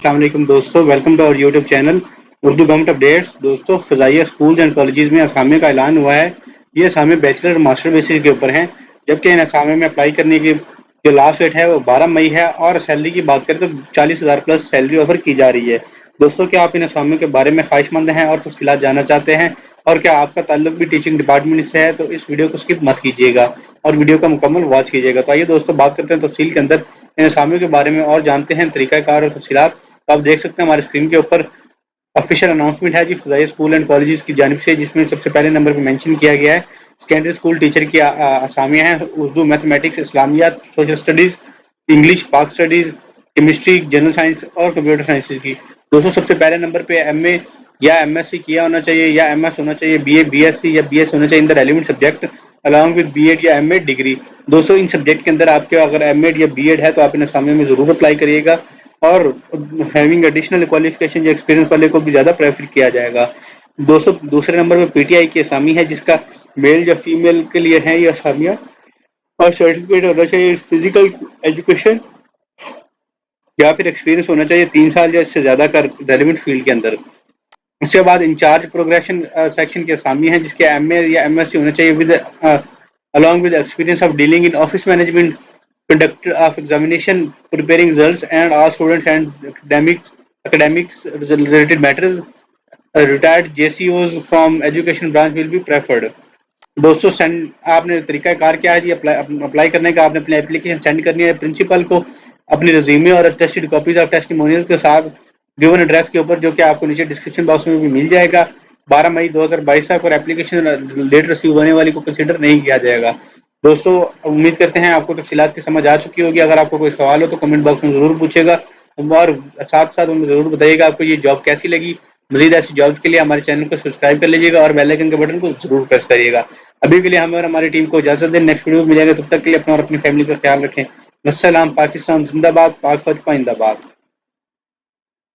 السلام علیکم دوستو، ویلکم ٹو اور YouTube channel Urdu government updates. دوستو، فضائیہ اسکولز اینڈ کالجز میں اسامیہ کا اعلان ہوا ہے۔ یہ اسامیہ بیچلر اور ماسٹر بیسس کے اوپر ہیں، جبکہ ان اسامیہ میں اپلائی کرنے کی جو لاسٹ ڈیٹ ہے وہ 12 مئی ہے، اور سیلری کی بات کریں تو 40,000 پلس سیلری آفر کی جا رہی ہے۔ دوستو، کیا آپ ان اسامیوں کے بارے میں خواہش مند ہیں اور تفصیلات جاننا چاہتے ہیں، اور کیا آپ کا تعلق بھی ٹیچنگ ڈپارٹمنٹ سے ہے، تو اس ویڈیو کو اسکپ مت کیجیے گا اور ویڈیو کا مکمل واچ کیجیے گا۔ تو آئیے دوستو بات کرتے ہیں تفصیل کے اندر ان اسامیوں کے بارے میں اور جانتے ہیں طریقہ کار اور تفصیلات۔ تو آپ دیکھ سکتے ہیں ہمارے اسکرین کے اوپر آفیشیل اناؤنسمنٹ ہے جی فضائیہ اسکول اینڈ کالجز کی جانب سے، جس میں سب سے پہلے نمبر پہ مینشن کیا گیا ہے سیکنڈری اسکول ٹیچر کی اسامیاں ہیں: اردو، میتھمیٹکس، اسلامیات، social studies, English, Pak studies, chemistry, general science اور کمپیوٹر سائنسز کی۔ دوستوں، سب سے پہلے نمبر پہ ایم اے یا ایم ایس سی کیا ہونا چاہیے، یا ایم ایس ہونا چاہیے، B A, B S C یا بی ایس ہونا چاہیے in the relevant subject along with B Ed یا ایم ایڈ ڈگری۔ دوستوں، ان سبجیکٹ کے اندر آپ کے اگر ایم ایڈ یا بی ایڈ ہے تو آپ ان اسامیوں میں ضرور اپلائی کریے گا، اور ہیونگ ایڈیشنل کوالیفکیشن یا ایکسپیرینس والے کو بھی زیادہ پریفر کیا جائے گا۔ دوستوں، دوسرے نمبر پہ پی ٹی آئی کی اسامی ہے، جس کا میل یا فیمیل کے لیے ہے یہ اسامیاں، اور سرٹیفکیٹ ہونا چاہیے فزیکل ایجوکیشن یا پھر ایکسپیرینس ہونا چاہیے 3 سال یا اس سے زیادہ کا ریلیونٹ فیلڈ کے اندر۔ اس کے بعد انچارج پروگریشن سیکشن کی اسامی ہے، جس کے ایم اے یا ایم ایس سی ہونا چاہیے with along with experience of dealing in office management, conduct of examination, preparing results, and all students and academics related matters. Retired JCOs from education branch will be preferred. دوستوں، آپ نے طریقہ کار کیا ہے جی apply کرنے کا؟ آپ نے اپنی اپلیکیشن سینڈ کرنی ہے پرنسپل کو اپنی ریزیومے اور اٹیسٹڈ کاپیز آف ٹیسٹیمونیلز کے ساتھ گیون ایڈریس کے اوپر، جو کہ آپ کو نیچے ڈسکرپشن باکس میں بھی مل جائے گا۔ 12 مئی 2022 تک، اور اپلیکیشن لیٹ ریسیو ہونے والی کو کنسیڈر نہیں کیا جائے گا۔ دوستوں، امید کرتے ہیں آپ کو تفصیلات کی سمجھ آ چکی ہوگی۔ اگر آپ کو کوئی سوال ہو تو کمنٹ باکس میں ضرور پوچھے گا، اور ساتھ ساتھ ہمیں ضرور بتائیے گا آپ کو یہ جاب کیسی لگی۔ مزید ایسی جابس کے لیے ہمارے چینل کو سبسکرائب کر لیجیے گا اور بیل آئکن کے بٹن کو ضرور پریس کریے گا۔ ابھی کے لیے ہمیں اور ہماری ٹیم کو اجازت دیں، نیکسٹ ویڈیو میں ملیں گے، تب تک کے لیے اپنا اور اپنی فیملی کا خیال رکھیں۔ السلام، پاکستان زندہ باد، پاک فوج پائندہ باد۔